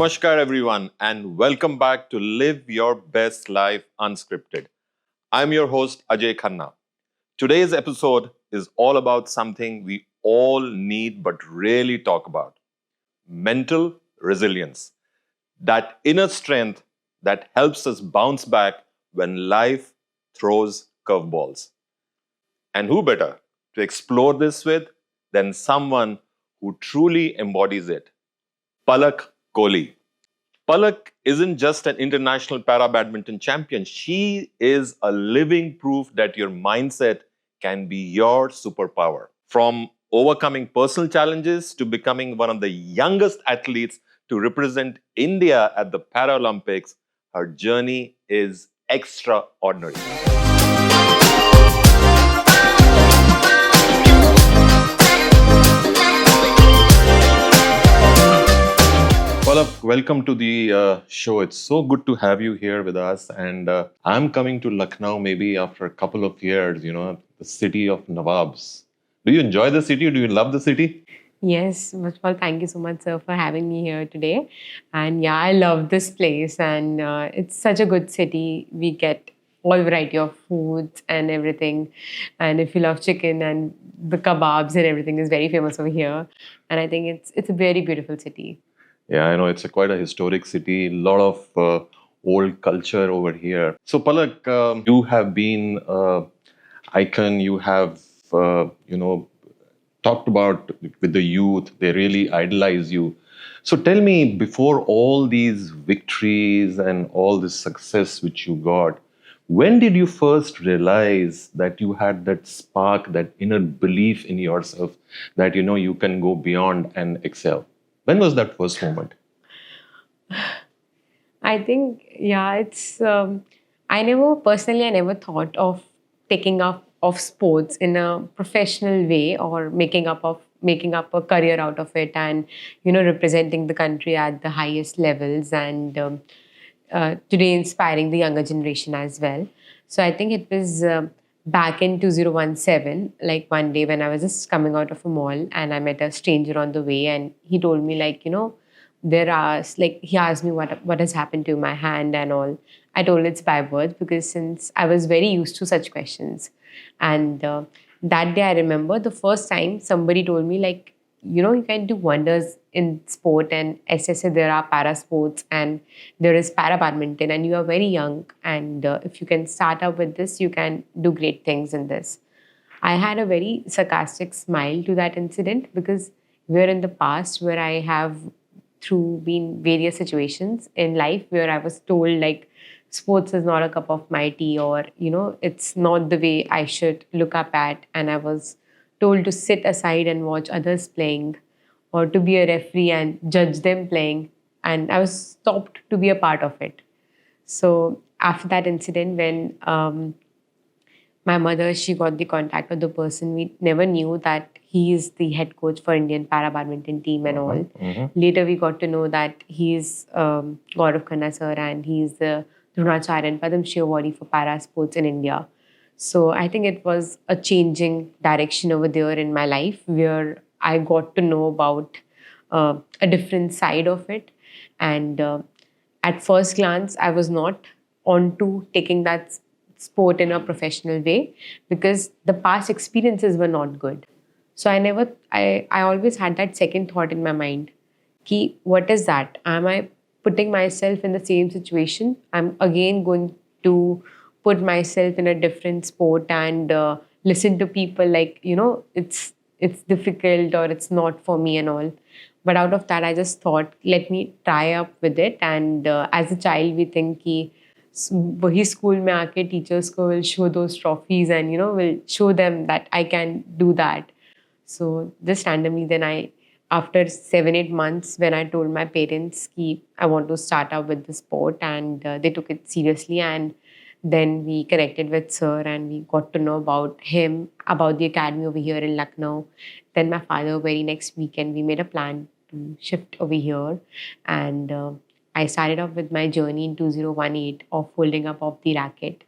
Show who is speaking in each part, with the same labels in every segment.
Speaker 1: Namaskar, everyone, and welcome back to Live Your Best Life Unscripted. I'm your host, Ajay Khanna. Today's episode is all about something we all need but rarely talk about: mental resilience, that inner strength that helps us bounce back when life throws curveballs. And who better to explore this with than someone who truly embodies it? Palak Kohli. Palak isn't just an international para-badminton champion. She is a living proof that your mindset can be your superpower. From overcoming personal challenges to becoming one of the youngest athletes to represent India at the Paralympics, her journey is extraordinary. Palak, welcome to the show. It's so good to have you here with us. And I'm coming to Lucknow maybe after a couple of years, the city of Nawabs. Do you enjoy the city? Do you love the city?
Speaker 2: Yes, first of all, thank you so much, sir, for having me here today. And yeah, I love this place, and it's such a good city. We get all variety of foods and everything. And if you love chicken and the kebabs and everything is very famous over here. And I think it's a very beautiful city.
Speaker 1: Yeah, I know it's quite a historic city, a lot of old culture over here. So, Palak, you have been icon, you have, talked about with the youth, they really idolize you. So tell me, before all these victories and all this success which you got, when did you first realize that you had that spark, that inner belief in yourself that you can go beyond and excel? When was that first moment?
Speaker 2: I think, yeah, I never thought of taking up of sports in a professional way or making up a career out of it and, representing the country at the highest levels and today inspiring the younger generation as well. So I think it was back in 2017, like one day when I was just coming out of a mall and I met a stranger on the way and he told me like, he asked me what has happened to my hand and all. I told it's by birth because since I was very used to such questions. And that day I remember the first time somebody told me like, you can do wonders in sport, and as I said, there are para sports and there is para badminton and you are very young, and if you can start up with this you can do great things in this. I had a very sarcastic smile to that incident because we're in the past where I have through been various situations in life where I was told like sports is not a cup of my tea, or it's not the way I should look up at, and I was told to sit aside and watch others playing or to be a referee and judge them playing, and I was stopped to be a part of it. So after that incident, when my mother, she got the contact of the person. We never knew that he is the head coach for Indian para-badminton team and all. Later, we got to know that he is Gaurav Khanna sir and he is the Dronacharya and Padam Shri Awardee for para sports in India. So I think it was a changing direction over there in my life where I got to know about a different side of it. And at first glance, I was not onto taking that sport in a professional way because the past experiences were not good. So I always had that second thought in my mind. Ki, what is that? Am I putting myself in the same situation? I'm again going to put myself in a different sport and listen to people like, it's difficult or it's not for me and all. But out of that, I just thought, let me try up with it. And as a child, we think ki, वही school में आके teachers को will show those trophies and will show them that I can do that. So just randomly then after 7-8 months when I told my parents ki I want to start out with the sport, and they took it seriously, and then we connected with sir and we got to know about him, about the academy over here in Lucknow. Then my father, very next weekend, we made a plan to shift over here, and I started off with my journey in 2018 of holding up of the racket,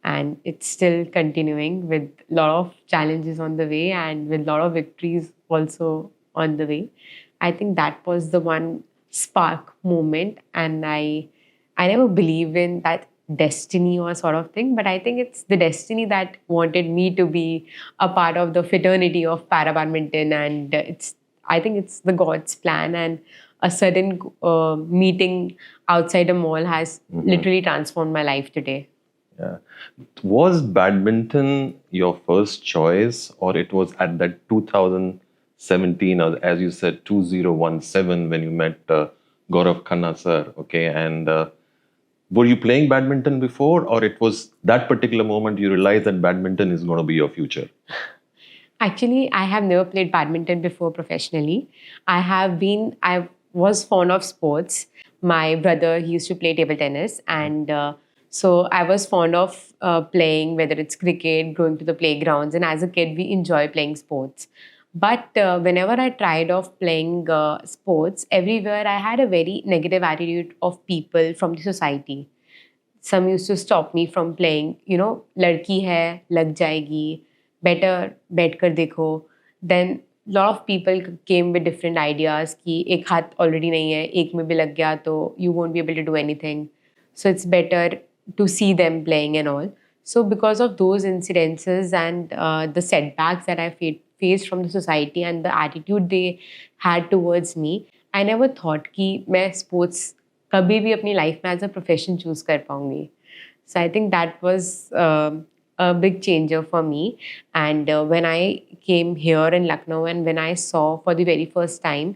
Speaker 2: and it's still continuing with a lot of challenges on the way and with a lot of victories also on the way. I think that was the one spark moment, and I never believe in that destiny or sort of thing, but I think it's the destiny that wanted me to be a part of the fraternity of para-badminton, and I think it's the God's plan, and a certain meeting outside a mall has literally transformed my life today.
Speaker 1: Yeah. Was badminton your first choice, or it was at that 2017, or as you said, 2017, when you met Gaurav Khanna sir? Okay, and were you playing badminton before, or it was that particular moment you realized that badminton is going to be your future?
Speaker 2: Actually, I have never played badminton before professionally. I was fond of sports. My brother, he used to play table tennis, and so I was fond of playing, whether it's cricket, going to the playgrounds. And as a kid, we enjoy playing sports. But whenever I tried of playing sports, everywhere I had a very negative attitude of people from the society. Some used to stop me from playing, ladki hai, lag jayegi, better बैठ कर देखो. Then lot of people came with different ideas कि एक हाथ already नहीं है, एक में भी लग गया तो you won't be able to do anything. So it's better to see them playing and all. So because of those incidences and the setbacks that I faced from the society and the attitude they had towards me, I never thought कि मैं sports कभी भी अपनी life में as a profession choose कर पाऊंगी. So I think that was a big changer for me. And when I came here in Lucknow, and when I saw for the very first time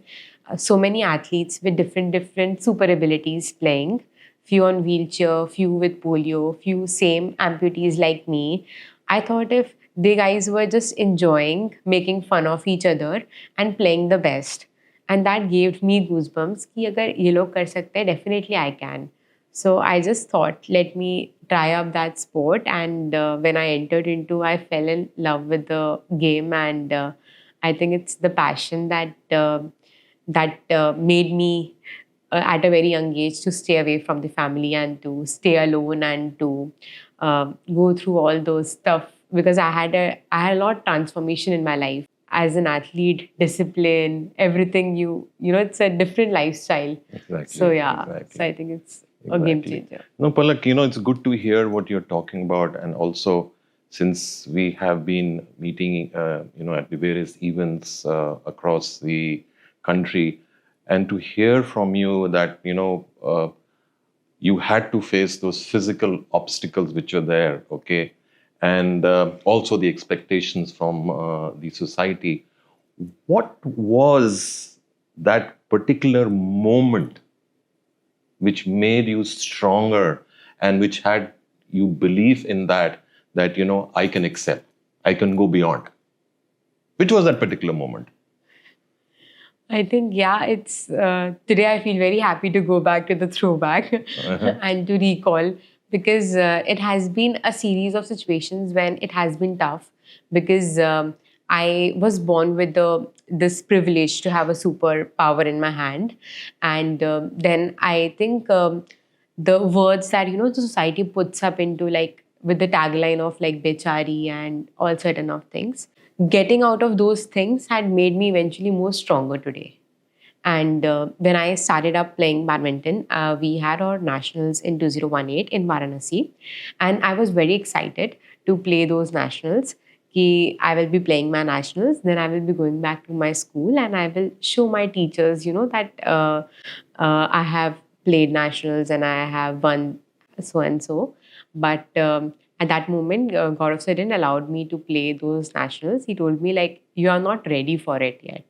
Speaker 2: so many athletes with different super abilities playing, few on wheelchair, few with polio, few same amputees like me, I thought if they guys were just enjoying making fun of each other and playing the best, and that gave me goosebumps कि अगर ये लोग कर सकते हैं, definitely I can. So I just thought, let me try up that sport. And when I entered into, I fell in love with the game, and I think it's the passion that made me at a very young age to stay away from the family and to stay alone and to go through all those stuff, because I had a lot of transformation in my life as an athlete, discipline, everything. It's a different lifestyle.
Speaker 1: Exactly.
Speaker 2: So yeah,
Speaker 1: Exactly.
Speaker 2: so I think it's a game
Speaker 1: Exactly.
Speaker 2: changer.
Speaker 1: No, Palak, it's good to hear what you're talking about. And also, since we have been meeting, at the various events across the country, and to hear from you that, you had to face those physical obstacles which are there, okay? And also the expectations from the society. What was that particular moment which made you stronger and which had you believe in that I can excel, I can go beyond? Which was that particular moment?
Speaker 2: I think, yeah, it's today I feel very happy to go back to the throwback and to recall, because it has been a series of situations when it has been tough, because I was born with this privilege to have a superpower in my hand. And then I think the words that, the society puts up into, like, with the tagline of like bechari and all certain of things, getting out of those things had made me eventually more stronger today. And when I started up playing badminton, we had our nationals in 2018 in Varanasi. And I was very excited to play those nationals. I will be playing my nationals, then I will be going back to my school and I will show my teachers, that I have played nationals and I have won so and so. But at that moment, Gaurav sir didn't allow me to play those nationals. He told me, like, you are not ready for it yet.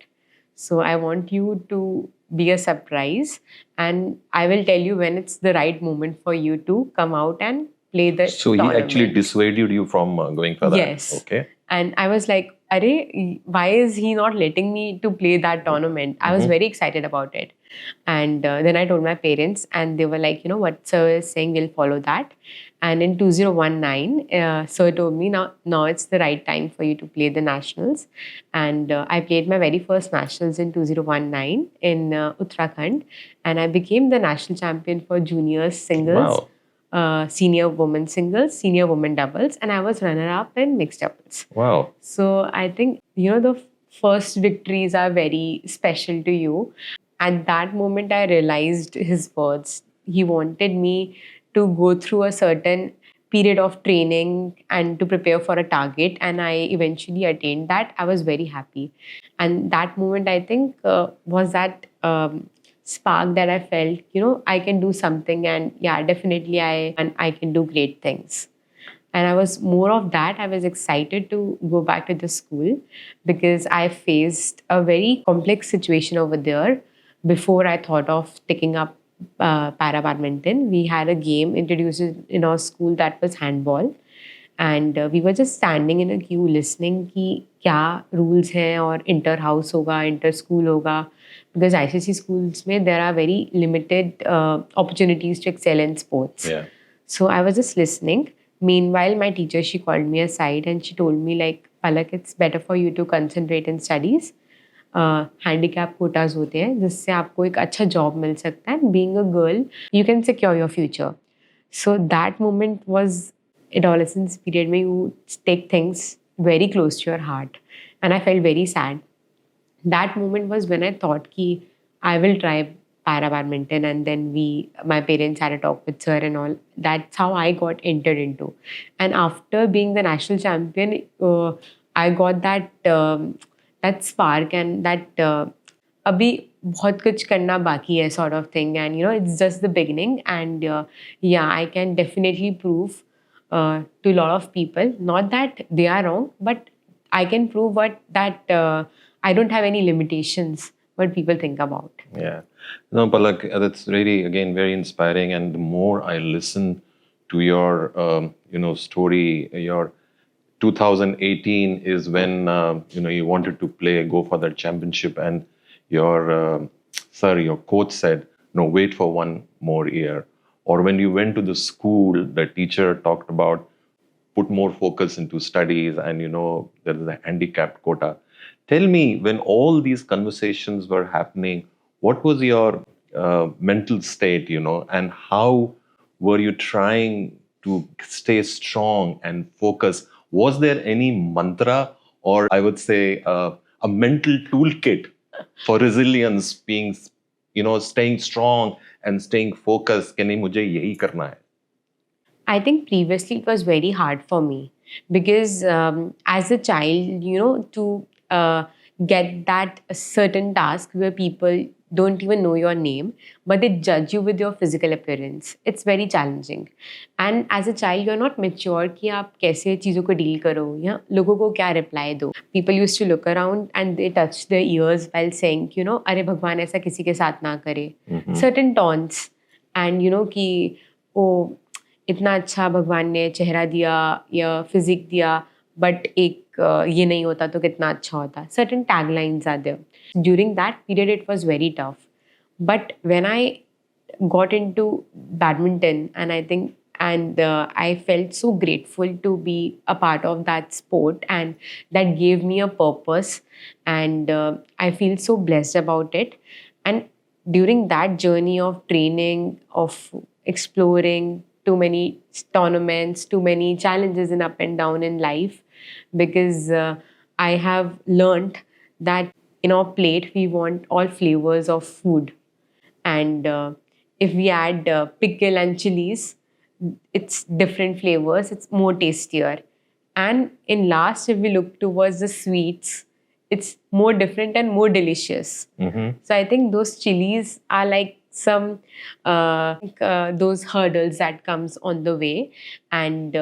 Speaker 2: So I want you to be a surprise, and I will tell you when it's the right moment for you to come out and play the
Speaker 1: So he
Speaker 2: tournament.
Speaker 1: actually dissuaded you from going for that?
Speaker 2: Yes.
Speaker 1: Okay.
Speaker 2: And I was like, Arey, why is he not letting me to play that tournament? I was very excited about it. And then I told my parents, and they were like, what sir is saying, we'll follow that. And in 2019, sir told me, now it's the right time for you to play the nationals. And I played my very first nationals in 2019 in Uttarakhand. And I became the national champion for juniors singles.
Speaker 1: Wow.
Speaker 2: Senior women singles, senior women doubles, and I was runner-up in mixed doubles.
Speaker 1: Wow.
Speaker 2: So I think, the first victories are very special to you. at that moment, I realized his words. He wanted me to go through a certain period of training and to prepare for a target, and I eventually attained that. I was very happy. And that moment, I think, was that spark that I felt, I can do something, and yeah, definitely I can do great things. And I was more of that. I was excited to go back to the school because I faced a very complex situation over there before I thought of taking up para-badminton. We had a game introduced in our school that was handball. And we were just standing in a queue listening कि क्या rules हैं और inter house होगा, inter school होगा. Because ICC schools में there are very limited opportunities to excel in sports.
Speaker 1: Yeah.
Speaker 2: So I was just listening. Meanwhile, my teacher, she called me aside and she told me like, Palak, it's better for you to concentrate in studies. Handicap quotas होते हैं जिससे आपको एक अच्छा job मिल सकता है. Being a girl, you can secure your future. So that moment was adolescence period where you take things very close to your heart. And I felt very sad. That moment was when I thought ki I will try para-badminton, and then my parents had a talk with sir and all. That's how I got entered into. And after being the national champion, I got that spark and that abhi बहुत कुछ करना बाकी है sort of thing, and it's just the beginning, and yeah, I can definitely prove to a lot of people, not that they are wrong, but I can prove that I don't have any limitations what people think about.
Speaker 1: Yeah. No, Palak, that's really, again, very inspiring. And the more I listen to your, story, your 2018 is when, you wanted to go for that championship, and your coach said, no, wait for one more year. Or when you went to the school, the teacher talked about put more focus into studies, and, there is a handicapped quota. Tell me, when all these conversations were happening, what was your mental state, and how were you trying to stay strong and focus? Was there any mantra, or I would say a mental toolkit for resilience, being, staying strong and staying focused? Can mujhe yahi karna hai?
Speaker 2: I think previously it was very hard for me because as a child, to get that certain task where people don't even know your name, but they judge you with your physical appearance. It's very challenging. And as a child, you're not mature कि आप कैसे चीज़ों को deal करो या लोगों को क्या reply दो. People used to look around and they touch their ears while saying, अरे भगवान ऐसा किसी के साथ ना करे. Certain taunts and कि ओ इतना अच्छा भगवान ने चेहरा दिया या फिजिक दिया, बट एक ये नहीं होता तो कितना अच्छा होता. Certain taglines are there. During that period, it was very tough. But when I got into badminton, and I felt so grateful to be a part of that sport, and that gave me a purpose, and I feel so blessed about it. And during that journey of training, of exploring too many tournaments, too many challenges in up and down in life, because I have learned that in our plate we want all flavors of food, and if we add pickle and chilies, it's different flavors, it's more tastier. And in last, if we look towards the sweets, it's more different and more delicious. So I think those chilies are like some those hurdles that comes on the way, and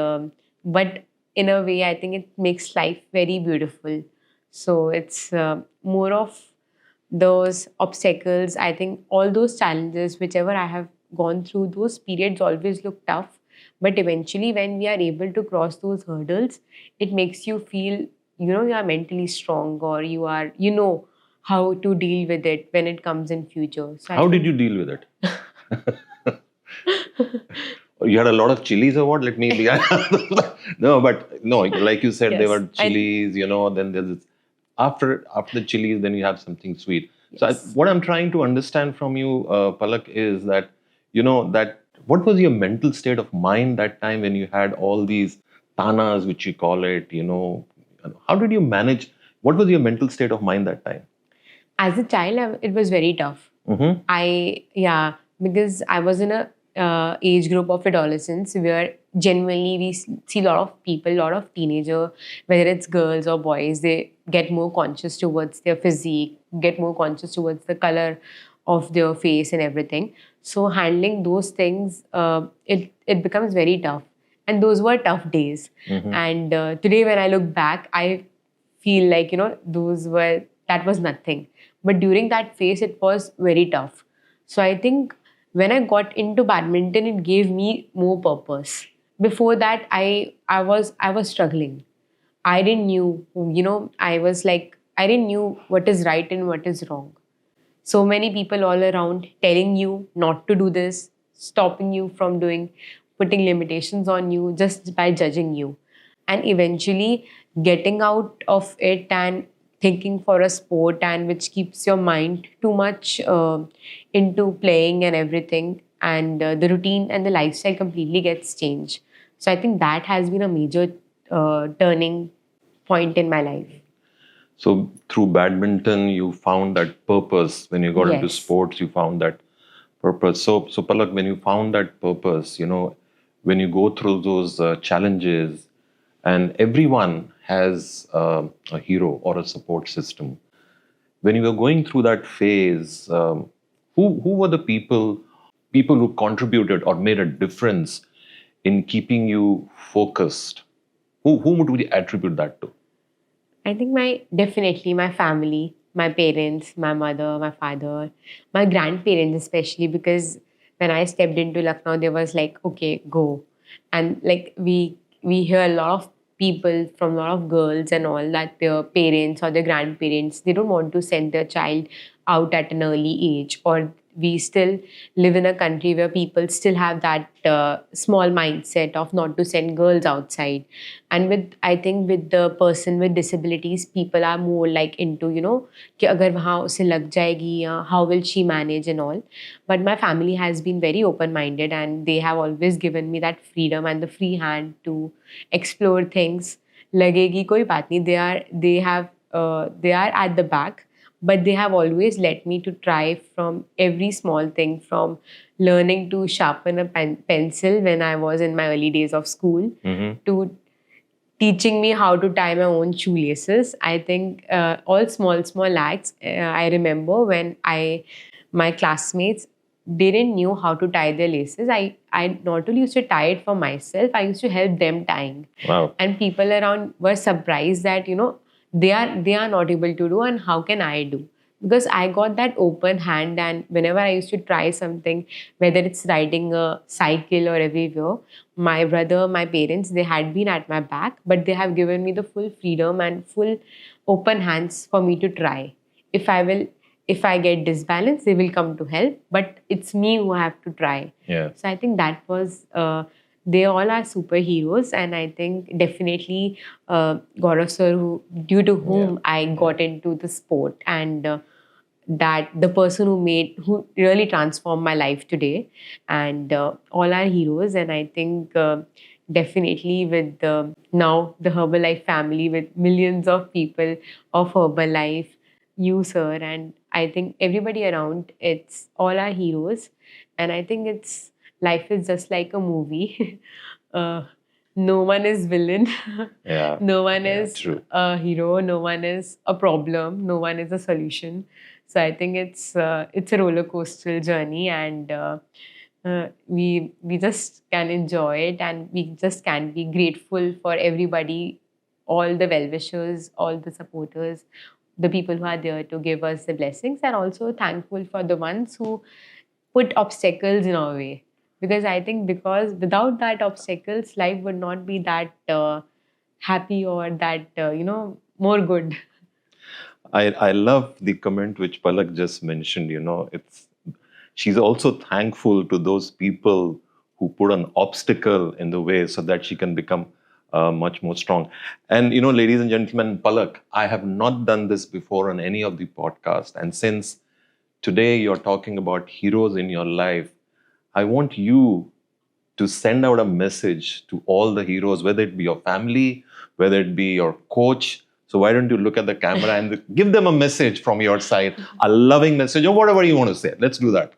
Speaker 2: but in a way, I think it makes life very beautiful. So it's more of those obstacles. I think all those challenges, whichever I have gone through, those periods always look tough. But eventually, when we are able to cross those hurdles, it makes you feel, you are mentally strong, or you know how to deal with it when it comes in future. So
Speaker 1: how did you deal with it? You had a lot of chilies or what? Let me be. No, like you said,
Speaker 2: Yes,
Speaker 1: there were chilies, then there's this, after the chilies, then you have something sweet.
Speaker 2: Yes.
Speaker 1: So what I'm trying to understand from you, Palak, is that, that what was your mental state of mind that time when you had all these tanas, which you call it, how did you manage? What was your mental state of mind that time?
Speaker 2: As a child, it was very tough
Speaker 1: Mm-hmm.
Speaker 2: Because I was in a age group of adolescents where genuinely we see a lot of people, a lot of teenager, whether it's girls or boys, they get more conscious towards their physique, get more conscious towards the color of their face and everything. So handling those things, it becomes very tough, and those were tough days.
Speaker 1: Mm-hmm.
Speaker 2: And today, when I look back, I feel like that was nothing, but during that phase it was very tough. So I think when I got into badminton, it gave me more purpose. Before that, I was struggling. I didn't knew, I was like, I didn't knew what is right and what is wrong. So many people all around telling you not to do this, stopping you from doing, putting limitations on you just by judging you. And eventually getting out of it and thinking for a sport, and which keeps your mind too much into playing and everything. And the routine and the lifestyle completely gets changed. So I think that has been a major turning point in my life.
Speaker 1: So through badminton, you found that purpose. When you got into
Speaker 2: Yes.
Speaker 1: sports, you found that purpose. So Palak, when you found that purpose, when you go through those challenges, and everyone has a hero or a support system. When you were going through that phase, who were the people who contributed or made a difference in keeping you focused? Whom would we attribute that to?
Speaker 2: I think definitely my family, my parents, my mother, my father, my grandparents especially, because when I stepped into Lucknow, there was like, okay, go. And like we hear a lot of people from a lot of girls and all that their parents or their grandparents, they don't want to send their child out at an early age, or we still live in a country where people still have that small mindset of not to send girls outside. And with, I think with the person with disabilities, people are more like into, कि अगर वहाँ उसे लग जाएगी, या how will she manage and all. But my family has been very open minded, and they have always given me that freedom and the free hand to explore things. लगेगी कोई बात नहीं, they are at the back, but they have always let me to try from every small thing, from learning to sharpen a pencil when I was in my early days of school,
Speaker 1: Mm-hmm.
Speaker 2: to teaching me how to tie my own shoelaces. I think all small acts. I remember when my classmates didn't knew how to tie their laces. I not only used to tie it for myself, I used to help them tying.
Speaker 1: Wow.
Speaker 2: And people around were surprised that they are not able to do, and how can I do? Because I got that open hand, and whenever I used to try something, whether it's riding a cycle or everywhere, my brother, my parents, they had been at my back, but they have given me the full freedom and full open hands for me to try. If I get disbalanced, they will come to help, but it's me who have to try.
Speaker 1: Yeah.
Speaker 2: So I think that was, they all are superheroes, and I think definitely Gaurav sir, due to whom I got into the sport, and that the person who really transformed my life today, and all are heroes. And I think definitely with now the Herbalife family, with millions of people of Herbalife, you sir, and I think everybody around, it's all our heroes. And I think it's life is just like a movie. uh, no one is villain.
Speaker 1: Yeah.
Speaker 2: No one
Speaker 1: Yeah,
Speaker 2: is
Speaker 1: true.
Speaker 2: a hero. No one is a problem. No one is a solution. So I think it's a roller coaster journey, and we just can enjoy it, and we just can be grateful for everybody, all the well wishers, all the supporters, the people who are there to give us the blessings, and also thankful for the ones who put obstacles in our way. Because I think, because without that obstacles, life would not be that happy, or that more good.
Speaker 1: I love the comment which Palak just mentioned. It's she's also thankful to those people who put an obstacle in the way so that she can become much more strong. And ladies and gentlemen, Palak, I have not done this before on any of the podcasts. And since today you're talking about heroes in your life, I want you to send out a message to all the heroes, whether it be your family, whether it be your coach. So why don't you look at the camera and give them a message from your side, a loving message or whatever you want to say. Let's do that.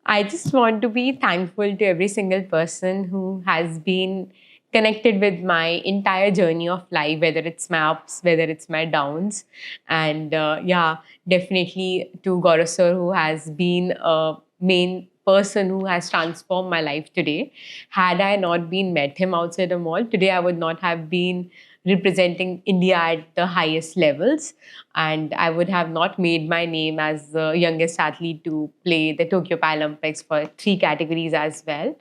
Speaker 2: I just want to be thankful to every single person who has been connected with my entire journey of life, whether it's my ups, whether it's my downs. And definitely to Gaurav sir, who has been a main person who has transformed my life today. Had I not been met him outside a mall, today I would not have been representing India at the highest levels. And I would have not made my name as the youngest athlete to play the Tokyo Paralympics for 3 categories as well.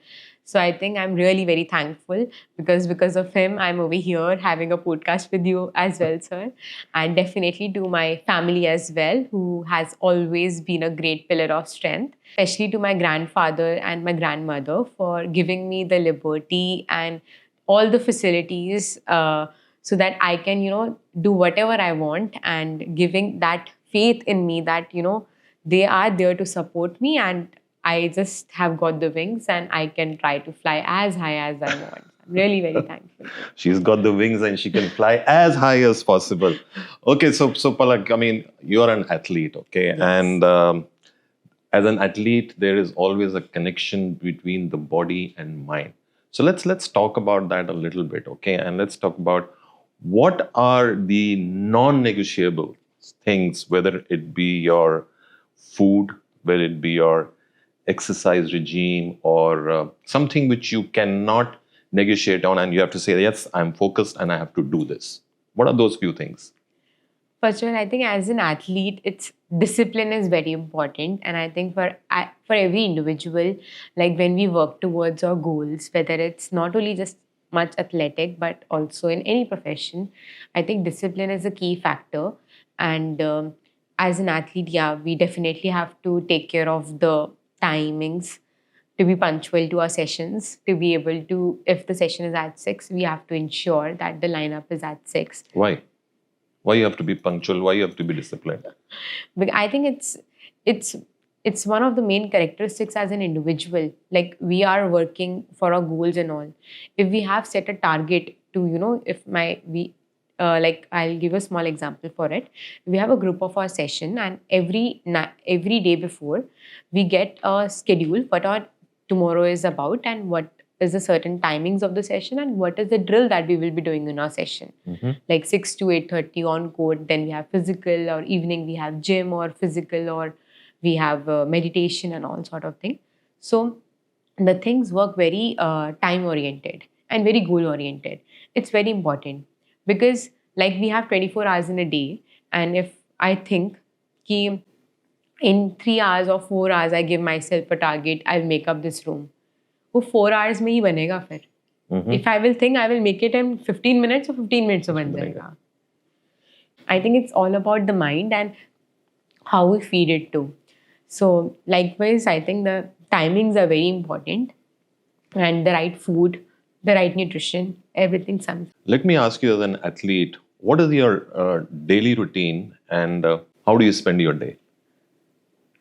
Speaker 2: So I think I'm really very thankful because of him, I'm over here having a podcast with you as well, sir. And definitely to my family as well, who has always been a great pillar of strength, especially to my grandfather and my grandmother for giving me the liberty and all the facilities so that I can, do whatever I want, and giving that faith in me that, they are there to support me, and I just have got the wings and I can try to fly as high as I want. I'm really very thankful.
Speaker 1: She's got the wings and she can fly as high as possible. Okay, so Palak, I mean, you're an athlete, okay?
Speaker 2: Yes.
Speaker 1: And as an athlete, there is always a connection between the body and mind. So let's talk about that a little bit, okay? And let's talk about what are the non-negotiable things, whether it be your food, whether it be your exercise regime, or something which you cannot negotiate on, and you have to say, yes, I'm focused and I have to do this. What are those few things?
Speaker 2: First of all, I think as an athlete, it's discipline is very important, and I think for every individual, like when we work towards our goals, whether it's not only just much athletic but also in any profession, I think discipline is a key factor. And as an athlete, we definitely have to take care of the timings, to be punctual to our sessions, to be able to, if the session is at 6, we have to ensure that the lineup is at 6.
Speaker 1: Why? Why you have to be punctual? Why you have to be disciplined?
Speaker 2: Because I think it's one of the main characteristics as an individual. Like, we are working for our goals and all. If we have set a target to, like, I'll give a small example for it. We have a group of our session, and every day before, we get a schedule what our tomorrow is about, and what is the certain timings of the session, and what is the drill that we will be doing in our session.
Speaker 1: Mm-hmm.
Speaker 2: Like 6 to 8:30 on court, then we have physical, or evening we have gym or physical, or we have meditation and all sort of thing. So the things work very time oriented and very goal oriented. It's very important because, like, we have 24 hours in a day, and if I think ki in 3 hours or 4 hours I give myself a target, I'll make up this room. वो 4 hours में ही बनेगा फिर. If I will think I will make it in 15 minutes, so 15 minutes में बन जाएगा. I think it's all about the mind and how we feed it too. So likewise, I think the timings are very important, and the right food, the right nutrition, everything.
Speaker 1: Let me ask you, as an athlete, what is your daily routine, and how do you spend your day?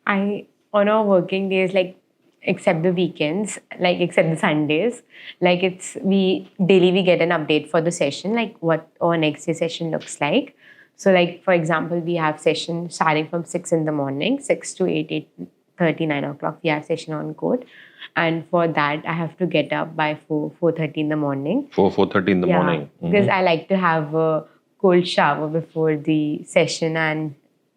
Speaker 2: On our working days, like, except the weekends, like except the Sundays, like we get an update for the session, like what our next day session looks like. So, like, for example, we have session starting from 6 in the morning, 6 to 8:30, 9 o'clock, we have session on court. And for that, I have to get up by 4:30 in the morning.
Speaker 1: 4:30 in the morning?
Speaker 2: Because I like to have a cold shower before the session and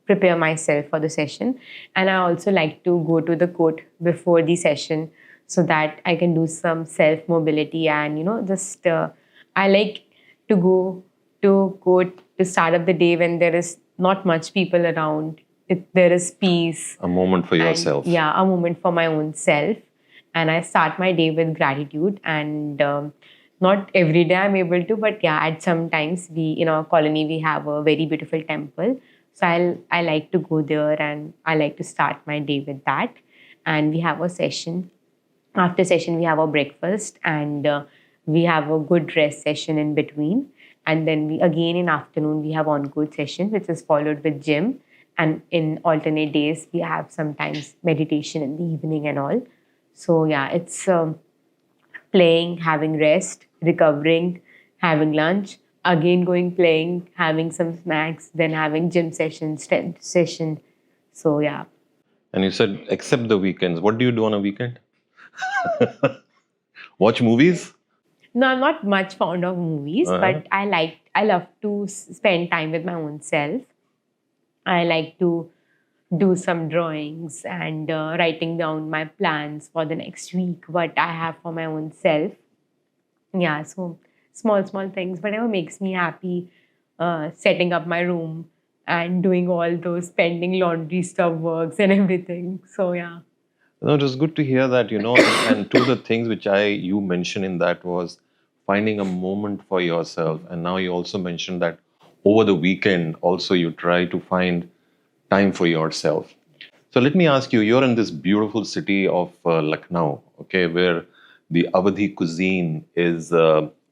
Speaker 2: prepare myself for the session. And I also like to go to the court before the session so that I can do some self-mobility and, just I like to go to court to start up the day when there is not much people around. There is peace.
Speaker 1: A moment for yourself.
Speaker 2: Yeah, a moment for my own self. And I start my day with gratitude. And not every day I'm able to, but at some times in our colony, we have a very beautiful temple. So I like to go there, and I like to start my day with that. And we have a session. After session, we have a breakfast, and we have a good rest session in between. And then in afternoon, we have on-court session, which is followed with gym. And in alternate days, we have sometimes meditation in the evening and all. So it's playing, having rest, recovering, having lunch, again going playing, having some snacks, then having gym session, strength session. So yeah.
Speaker 1: And you said, except the weekends. What do you do on a weekend? Watch movies?
Speaker 2: No, I'm not much fond of movies,
Speaker 1: Uh-huh.
Speaker 2: but I love to spend time with my own self. I like to do some drawings and writing down my plans for the next week, what I have for my own self. Yeah, so small things, whatever makes me happy, setting up my room and doing all those pending laundry stuff works and everything. So yeah.
Speaker 1: No, it was good to hear that, and two of the things which you mentioned in that was finding a moment for yourself. And now you also mentioned that over the weekend, also you try to find time for yourself. So let me ask you, you're in this beautiful city of Lucknow, okay, where the Awadhi cuisine is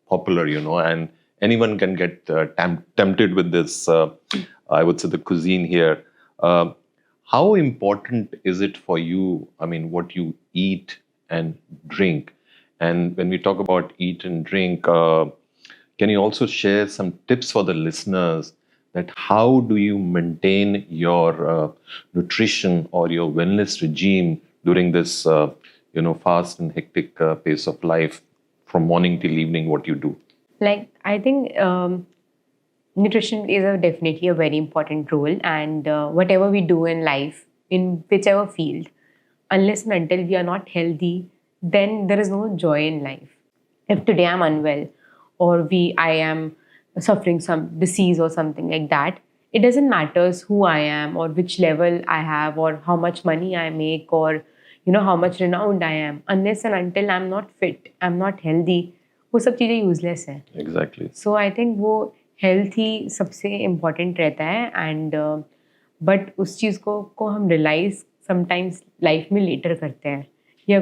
Speaker 1: popular, and anyone can get tempted with this, I would say, the cuisine here. Uh, how important is it for you? I mean, what you eat and drink? And when we talk about eat and drink, can you also share some tips for the listeners that how do you maintain your nutrition or your wellness regime during this, fast and hectic pace of life from morning till evening? What you do?
Speaker 2: Like, I think nutrition is definitely a very important role, and whatever we do in life, in whichever field, unless and until we are not healthy, then there is no joy in life. If today I'm unwell, or I am suffering some disease or something like that, it doesn't matter who I am or which level I have or how much money I make or how much renowned I am. Unless and until I'm not fit, I'm not healthy, वो सब चीज़ें useless है.
Speaker 1: Exactly.
Speaker 2: So I think वो health ही सबसे important रहता है and but उस चीज़ को हम रियलाइज समटाइम्स लाइफ में लेटर करते हैं या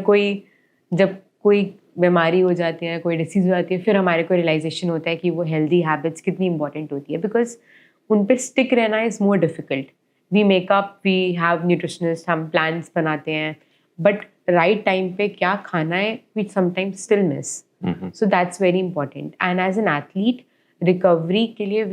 Speaker 2: जब कोई बीमारी हो जाती है कोई डिसीज़ हो जाती है फिर हमारे को रियलाइजेशन होता है कि वो हेल्दी हैबिट्स कितनी इंपॉर्टेंट होती है बिकॉज उन पे स्टिक रहना is more difficult we make up we have nutritionist हम प्लान्स बनाते हैं बट राइट टाइम पे क्या खाना है we sometimes still miss so that's very important. And as an athlete, recovery के लिए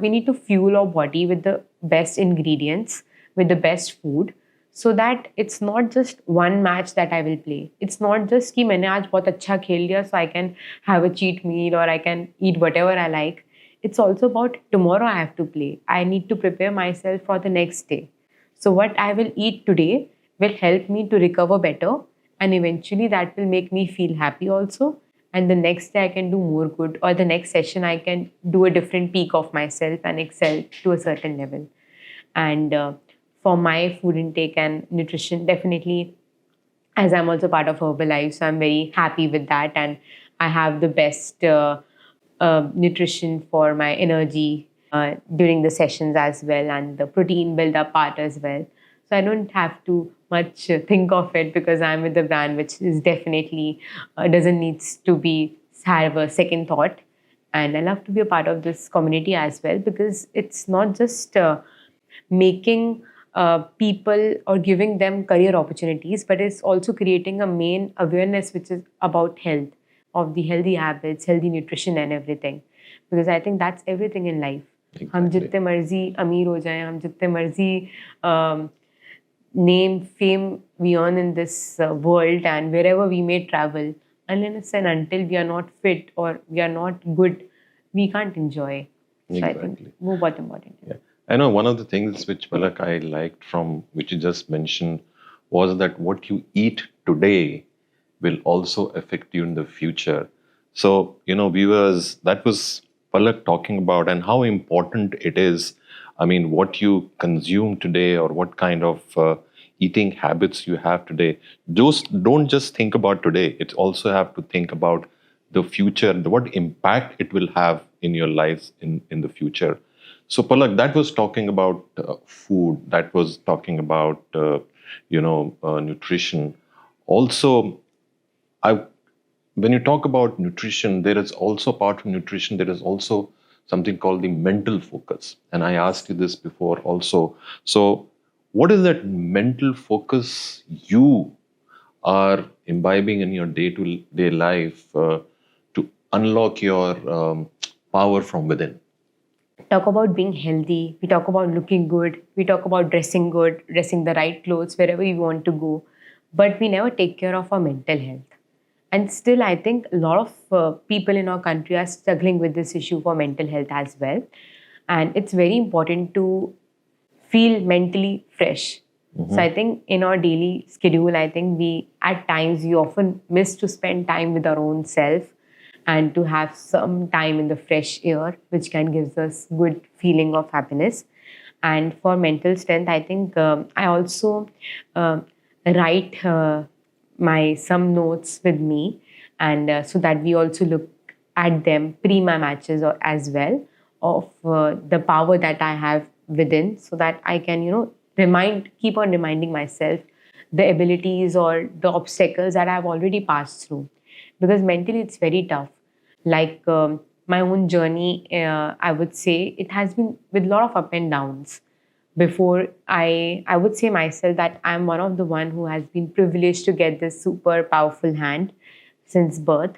Speaker 2: we need to fuel our body with the best ingredients, with the best food, so that it's not just one match that I will play. It's not just कि मैंने आज बहुत अच्छा खेल लिया, so I can have a cheat meal or I can eat whatever I like. It's also about tomorrow I have to play. I need to prepare myself for the next day. So what I will eat today will help me to recover better, and eventually that will make me feel happy also. And the next day I can do more good, or the next session I can do a different peak of myself and excel to a certain level. And for my food intake and nutrition, definitely, as I'm also part of Herbalife, so I'm very happy with that, and I have the best nutrition for my energy during the sessions as well, and the protein build up part as well. So I don't have to much think of it because I'm with the brand, which is definitely doesn't needs to be have a second thought. And I love to be a part of this community as well because it's not just making people or giving them career opportunities, but it's also creating a main awareness which is about health, of the healthy habits, healthy nutrition, and everything. Because I think that's everything in life. हम
Speaker 1: Exactly.
Speaker 2: जितने मर्जी अमीर हो जाएं, हम जितने मर्जी name, fame we earn in this world and wherever we may travel, unless and until we are not fit or we are not good, we can't enjoy. So I think
Speaker 1: Exactly.
Speaker 2: वो बहुत important है.
Speaker 1: Yeah. I know one of the things which Palak I liked from which you just mentioned was that what you eat today will also affect you in the future. So, viewers, that was Palak talking about and how important it is. I mean, what you consume today or what kind of eating habits you have today. Don't just think about today. It also have to think about the future, what impact it will have in your lives in the future. So, Palak, that was talking about food. That was talking about nutrition. Also, I when you talk about nutrition, there is also apart from nutrition, there is also something called the mental focus. And I asked you this before also. So, what is that mental focus you are imbibing in your day-to-day life to unlock your power from within.
Speaker 2: Talk about being healthy, we talk about looking good, we talk about dressing good, dressing the right clothes wherever you want to go, but we never take care of our mental health. And still, I think a lot of people in our country are struggling with this issue for mental health as well. And it's very important to feel mentally fresh. So I think in our daily schedule, I think we at times we often miss to spend time with our own self and to have some time in the fresh air, which can give us good feeling of happiness. And for mental strength, I think I also write my some notes with me, and so that we also look at them pre my matches or as well of the power that I have within, so that I can keep on reminding myself the abilities or the obstacles that I've already passed through, because mentally it's very tough. Like my own journey, I would say it has been with a lot of up and downs. Before I would say myself that I'm one of the one who has been privileged to get this super powerful hand since birth.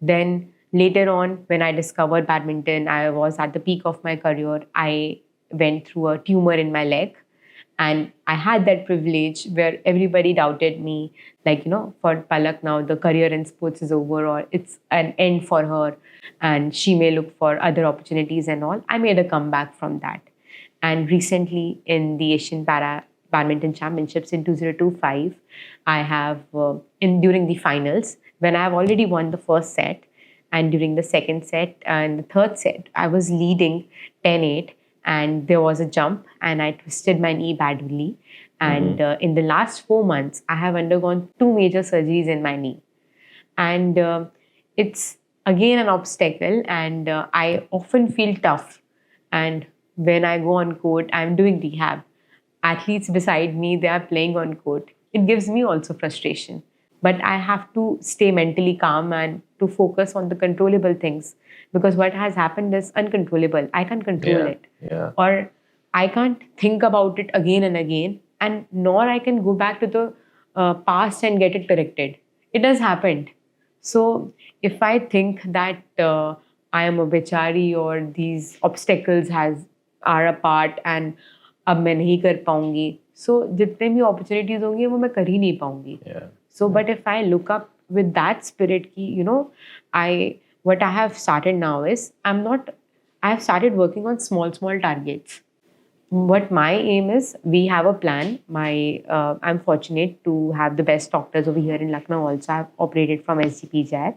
Speaker 2: Then later on, when I discovered badminton, I was at the peak of my career. I went through a tumor in my leg, and I had that privilege where everybody doubted me, like, for Palak now the career in sports is over or it's an end for her and she may look for other opportunities and all. I made a comeback from that. And recently in the Asian Para Badminton Championships in 2025, I have, during the finals, when I have already won the first set, and during the second set and the third set, I was leading 10-8, and there was a jump and I twisted my knee badly. And in the last 4 months, I have undergone two major surgeries in my knee. And it's again an obstacle, and I often feel tough. And when I go on court, I'm doing rehab. Athletes beside me, they are playing on court. It gives me also frustration. But I have to stay mentally calm and to focus on the controllable things, because what has happened is uncontrollable. I can't control it.
Speaker 1: Yeah.
Speaker 2: Or I can't think about it again and again, and nor I can go back to the past and get it corrected. It has happened. So if I think that I am a bichari or these obstacles has are a part and अब मैं नहीं कर पाऊंगी, so जितने भी opportunities होंगी वो मैं कर ही नहीं पाऊंगी.
Speaker 1: Yeah.
Speaker 2: So but if I look up with that spirit ki, what I have started now is I have started working on small targets. What my aim is, we have a plan. I'm fortunate to have the best doctors over here in Lucknow also. I've operated from SGPJ.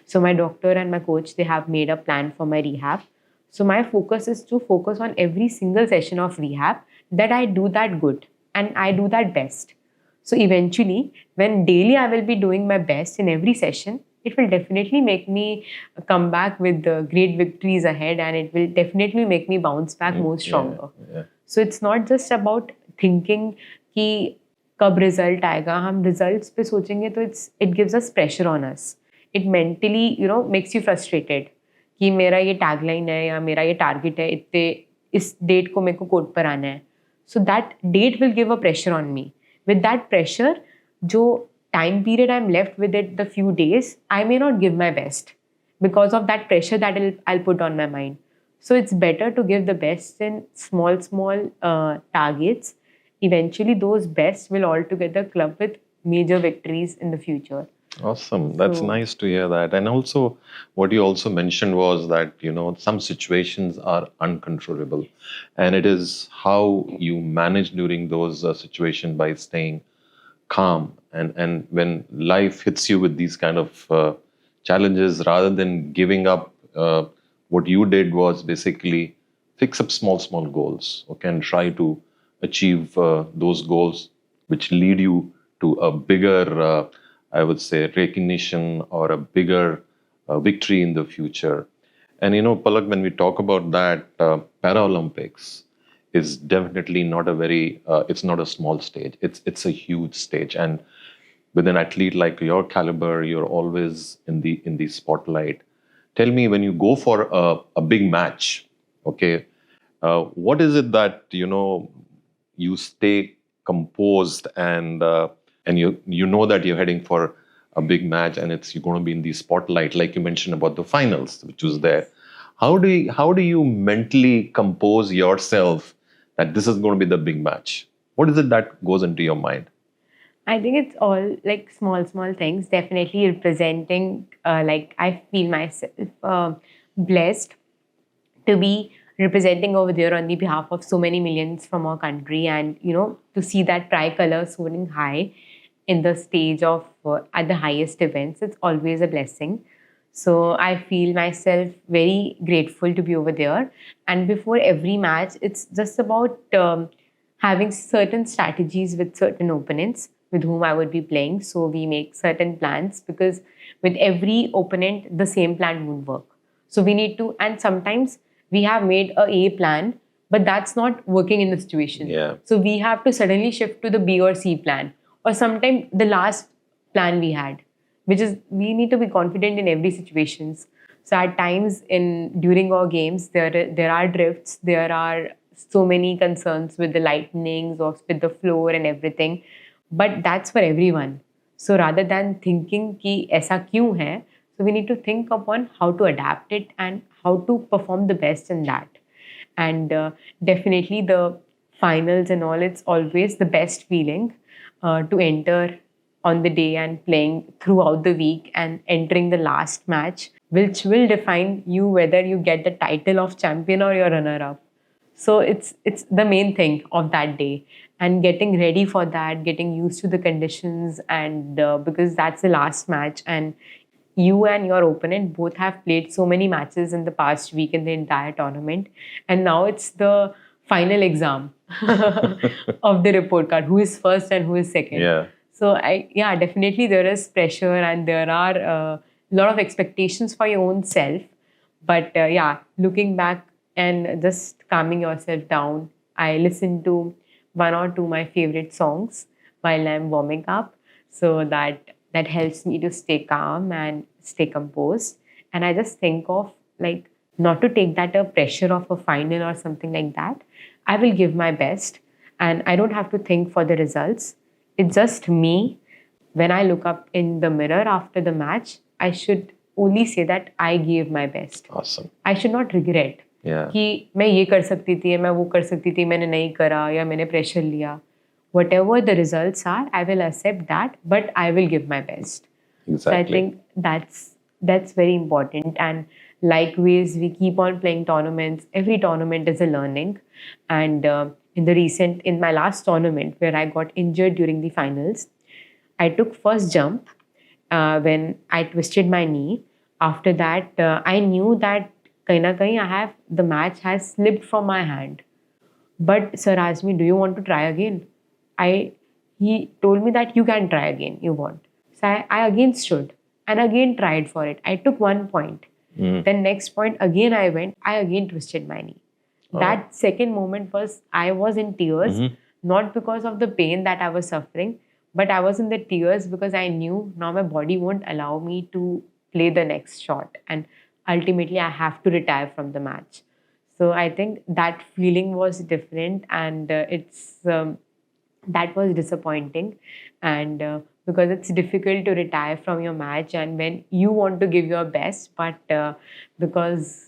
Speaker 2: So my doctor and my coach, they have made a plan for my rehab. So my focus is to focus on every single session of rehab, that I do that good and I do that best. So eventually, when daily I will be doing my best in every session, it will definitely make me come back with great victories ahead, and it will definitely make me bounce back more stronger.
Speaker 1: Yeah.
Speaker 2: So it's not just about thinking कि कब result आएगा. हम results पे सोचेंगे तो it gives us pressure on us. It mentally makes you frustrated कि मेरा ये tagline है या मेरा ये target है, इस date को मेरे को कोर्ट पर आना है. So that date will give a pressure on me. With that pressure, जो time period I'm left with it, the few days, I may not give my best because of that pressure that I'll put on my mind. So it's better to give the best in small targets. Eventually, those best will altogether club with major victories in the future.
Speaker 1: Awesome. That's
Speaker 2: So-
Speaker 1: nice to hear that. And also, what you also mentioned was that, some situations are uncontrollable. And it is how you manage during those situations by staying calm. And when life hits you with these kind of challenges, rather than giving up, what you did was basically fix up small goals, okay, and try to achieve those goals, which lead you to a bigger, I would say, recognition or a bigger victory in the future. And Palak, when we talk about that, Paralympics is definitely not it's not a small stage. It's a huge stage, and with an athlete like your caliber, you're always in the spotlight. Tell me, when you go for a big match, okay, what is it that you stay composed and you know that you're heading for a big match and you're going to be in the spotlight, like you mentioned about the finals, which was there. How do you mentally compose yourself that this is going to be the big match? What is it that goes into your mind?
Speaker 2: I think it's all like small, small things. Definitely representing, like I feel myself blessed to be representing over there on the behalf of so many millions from our country, and to see that tricolor soaring high in the stage of at the highest events, it's always a blessing. So I feel myself very grateful to be over there. And before every match, it's just about having certain strategies with certain opponents with whom I would be playing. So we make certain plans, because with every opponent the same plan won't work. So we need to, and sometimes we have made a plan, but that's not working in the situation.
Speaker 1: Yeah.
Speaker 2: So we have to suddenly shift to the B or C plan, or sometimes the last plan we had, which is we need to be confident in every situations. So at times in during our games, there are drifts, there are so many concerns with the lightnings or with the floor and everything, but that's for everyone. So rather than thinking कि ऐसा क्यों है, so we need to think upon how to adapt it and how to perform the best in that. And definitely the finals and all, it's always the best feeling to enter on the day and playing throughout the week and entering the last match, which will define you whether you get the title of champion or your runner up. So it's the main thing of that day, and getting ready for that, getting used to the conditions, and because that's the last match, and you and your opponent both have played so many matches in the past week in the entire tournament, and now it's the final exam of the report card, who is first and who is second.
Speaker 1: Yeah.
Speaker 2: So yeah, definitely there is pressure, and there are a lot of expectations for your own self. But yeah, looking back and just calming yourself down, I listen to one or two my favorite songs while I'm warming up, so that helps me to stay calm and stay composed. And I just think of like not to take that a pressure of a final or something like that. I will give my best, and I don't have to think for the results. It's just me. When I look up in the mirror after the match, I should only say that I gave my best.
Speaker 1: Awesome.
Speaker 2: I should not regret
Speaker 1: Yeah.
Speaker 2: कि मैं ये कर सकती थी, मैं वो कर सकती थी, मैंने नहीं करा या मैंने प्रेशर लिया. Whatever the results are, I will accept that, but I will give my best. So I
Speaker 1: Exactly.
Speaker 2: think that's very important. And likewise, we keep on playing tournaments. Every tournament is a learning. And in my last tournament where I got injured during the finals, I took first jump when I twisted my knee. After that, I knew that kahin na kahin the match has slipped from my hand. But sir asked me, "Do you want to try again?" He told me that you can try again. You want? So I again stood and again tried for it. I took 1 point. Then next point again I went. I again twisted my knee. That second moment I was in tears, not because of the pain that I was suffering, but I was in the tears because I knew now my body won't allow me to play the next shot, and ultimately I have to retire from the match. So I think that feeling was different, and that was disappointing. And because it's difficult to retire from your match, and when you want to give your best, but because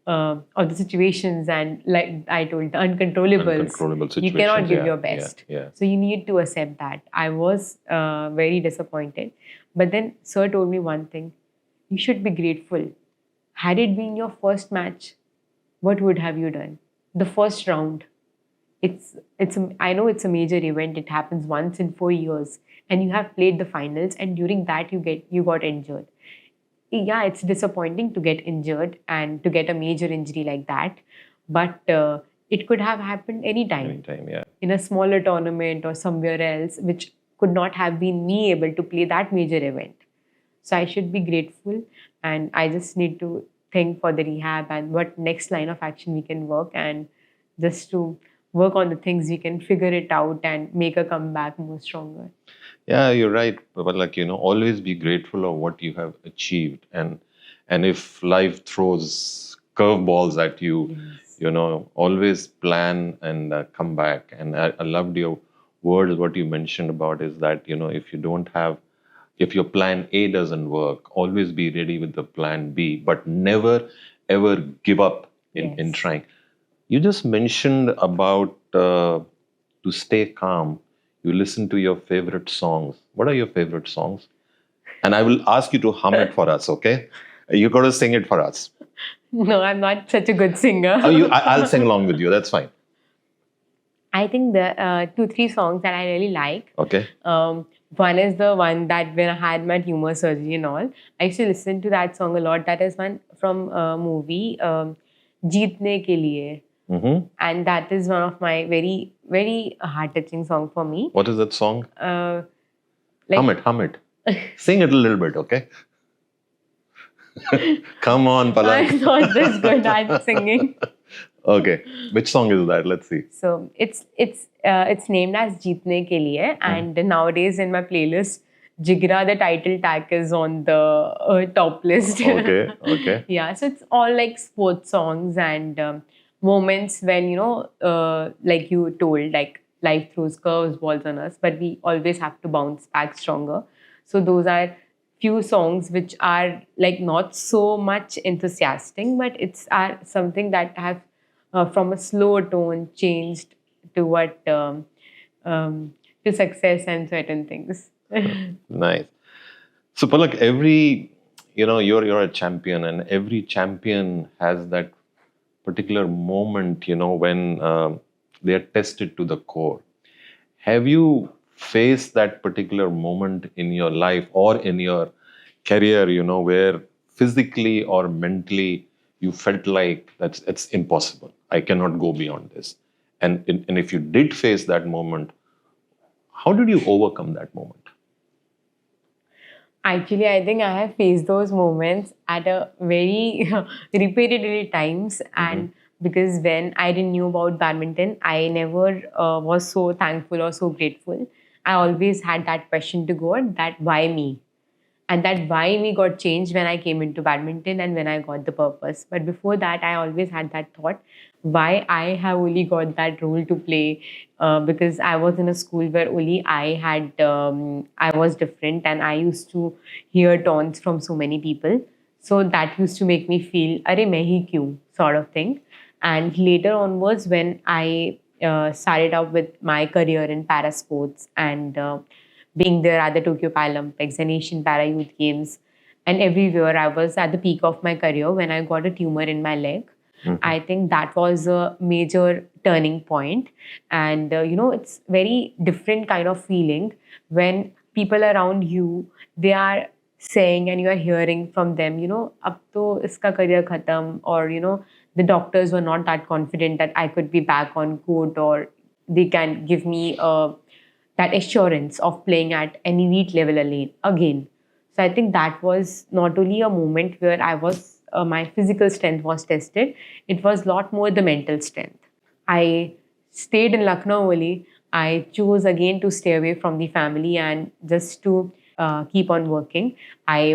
Speaker 2: of the situations and, like I told, the uncontrollables, you cannot
Speaker 1: situations,
Speaker 2: give
Speaker 1: yeah,
Speaker 2: your
Speaker 1: yeah,
Speaker 2: best.
Speaker 1: yeah.
Speaker 2: So you need to accept that. I was very disappointed. But then Sir told me one thing: you should be grateful. Had it been your first match, what would have you done? The first round. I know it's a major event. It happens once in 4 years, and you have played the finals, and during that you got injured. Yeah, it's disappointing to get injured and to get a major injury like that, but it could have happened anytime
Speaker 1: Anytime, yeah.
Speaker 2: in a smaller tournament or somewhere else, which could not have been me able to play that major event. So I should be grateful, and I just need to think for the rehab and what next line of action we can work, and just to work on the things we can figure it out and make a comeback more stronger.
Speaker 1: Yeah, you're right. But like, always be grateful of what you have achieved. And if life throws curveballs at you, always plan and come back. And I loved your words. What you mentioned about is that, if your plan A doesn't work, always be ready with the plan B, but never ever give up in
Speaker 2: Yes.
Speaker 1: trying. You just mentioned about to stay calm, you listen to your favorite songs. What are your favorite songs? And I will ask you to hum it for us, okay? You got to sing it for us.
Speaker 2: No, I'm not such a good singer.
Speaker 1: I'll sing along with you. That's fine.
Speaker 2: I think the 2-3 songs that I really like.
Speaker 1: Okay.
Speaker 2: One is the one that when I had my tumor surgery and all, I used to listen to that song a lot. That is one from a movie, Jeetne Ke Liye.
Speaker 1: Mm-hmm.
Speaker 2: And that is one of my very, very heart-touching song for me.
Speaker 1: What is that song?
Speaker 2: Like,
Speaker 1: Hum it. Sing it a little bit, okay? Come on, Palak.
Speaker 2: I'm not this good at singing.
Speaker 1: Okay. Which song is that? Let's see.
Speaker 2: So it's named as Jeetne Ke Liye, and nowadays in my playlist, Jigra, the title track, is on the top list.
Speaker 1: Okay. Okay.
Speaker 2: Yeah, so it's all like sports songs and moments when, like you told, like life throws curves balls on us, but we always have to bounce back stronger. So those are few songs which are like not so much enthusiastic, but it's are something that have from a slow tone changed to what to success and certain things.
Speaker 1: Nice. So Palak, you're a champion, and every champion has that particular moment, when they are tested to the core. Have you faced that particular moment in your life or in your career, where physically or mentally you felt like it's impossible. I cannot go beyond this. And if you did face that moment, how did you overcome that moment?
Speaker 2: Actually, I think I have faced those moments at a very repeatedly times, and because when I didn't know about badminton, I never was so thankful or so grateful. I always had that question to God that why me? And that why me got changed when I came into badminton and when I got the purpose. But before that, I always had that thought why I have only got that role to play because I was in a school where only I was different and I used to hear taunts from so many people. So that used to make me feel, Arey, main hi kyun, sort of thing. And later onwards, when I started out with my career in para sports and being there at the Tokyo Paralympics and Asian Para Youth Games. And everywhere I was at the peak of my career when I got a tumor in my leg. I think that was a major turning point. And, it's very different kind of feeling when people around you, they are saying and you are hearing from them, ab to iska career khatam, or, the doctors were not that confident that I could be back on court or they can give me that assurance of playing at an elite level again. So I think that was not only a moment where my physical strength was tested, it was a lot more the mental strength. I stayed in Lucknow only. I chose again to stay away from the family and just to keep on working. I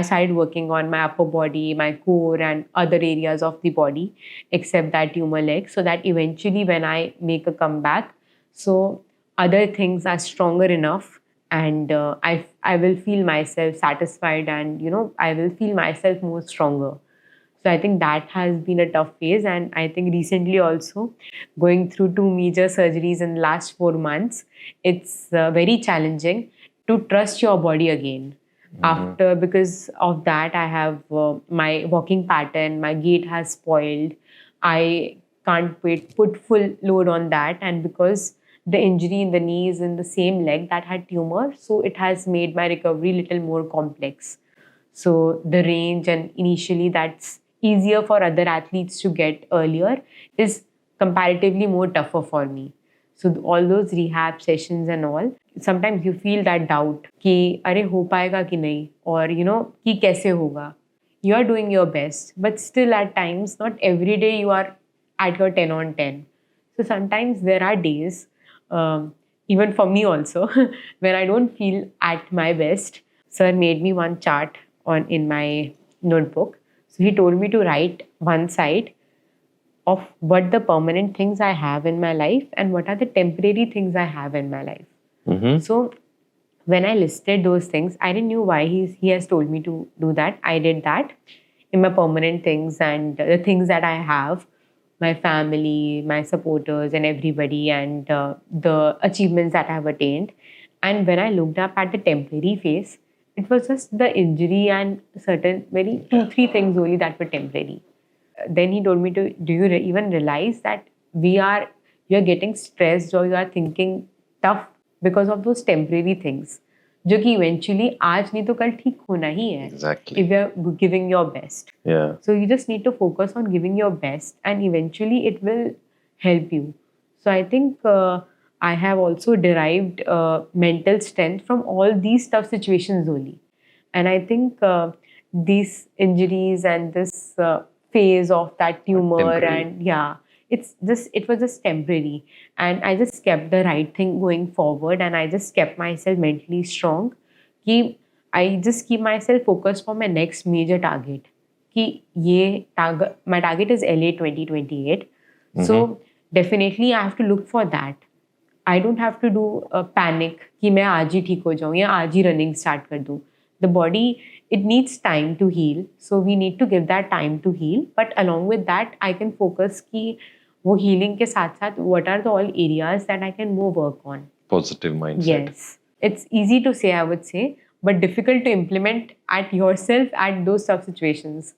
Speaker 2: started working on my upper body, my core, and other areas of the body, except that tumor leg, so that eventually when I make a comeback, so other things are stronger enough, and I will feel myself satisfied, and I will feel myself more stronger. So I think that has been a tough phase, and I think recently also going through 2 major surgeries in the last 4 months, it's very challenging to trust your body again. After because of that, I have my walking pattern, my gait has spoiled. I can't put full load on that, and because the injury in the knee is in the same leg that had tumor, so it has made my recovery little more complex. So the range and initially that's easier for other athletes to get earlier is comparatively more tougher for me. So all those rehab sessions and all, sometimes you feel that doubt कि अरे हो पाएगा कि नहीं, or कि कैसे होगा. You are doing your best, but still at times, not every day you are at your 10 on 10. So sometimes there are days, even for me also, when I don't feel at my best. Sir made me one chart in my notebook. So he told me to write one side of what the permanent things I have in my life and what are the temporary things I have in my life. So when I listed those things, I didn't know why he has told me to do that. I did that. in my permanent things and the things that I have, my family, my supporters, and everybody, and the achievements that I've attained. And when I looked up at the temporary phase, it was just the injury and certain very two, three things only that were temporary. Then he told me to, do you even realize that you're getting stressed or you are thinking tough because of those temporary things, जो कि eventually आज नहीं तो कल ठीक होना ही है.
Speaker 1: Exactly.
Speaker 2: If you're giving your best.
Speaker 1: Yeah.
Speaker 2: So you just need to focus on giving your best, and eventually it will help you. So I think I have also derived mental strength from all these tough situations only. And I think these injuries and this phase of that tumor
Speaker 1: Temporary.
Speaker 2: and it was just temporary. And I just kept the right thing going forward, and I just kept myself mentally strong. I just keep myself focused for my next major target. My target is LA 2028. So definitely I have to look for that. I don't have to do a panic कि मैं आज ही ठीक हो जाऊँ या आज ही running start कर दूँ. The body, it needs time to heal. So we need to give that time to heal. But along with that, I can focus कि वो healing के साथ साथ what are the all areas that I can more work on.
Speaker 1: Positive mindset.
Speaker 2: Yes. It's easy to say, I would say, but difficult to implement at yourself at those tough situations.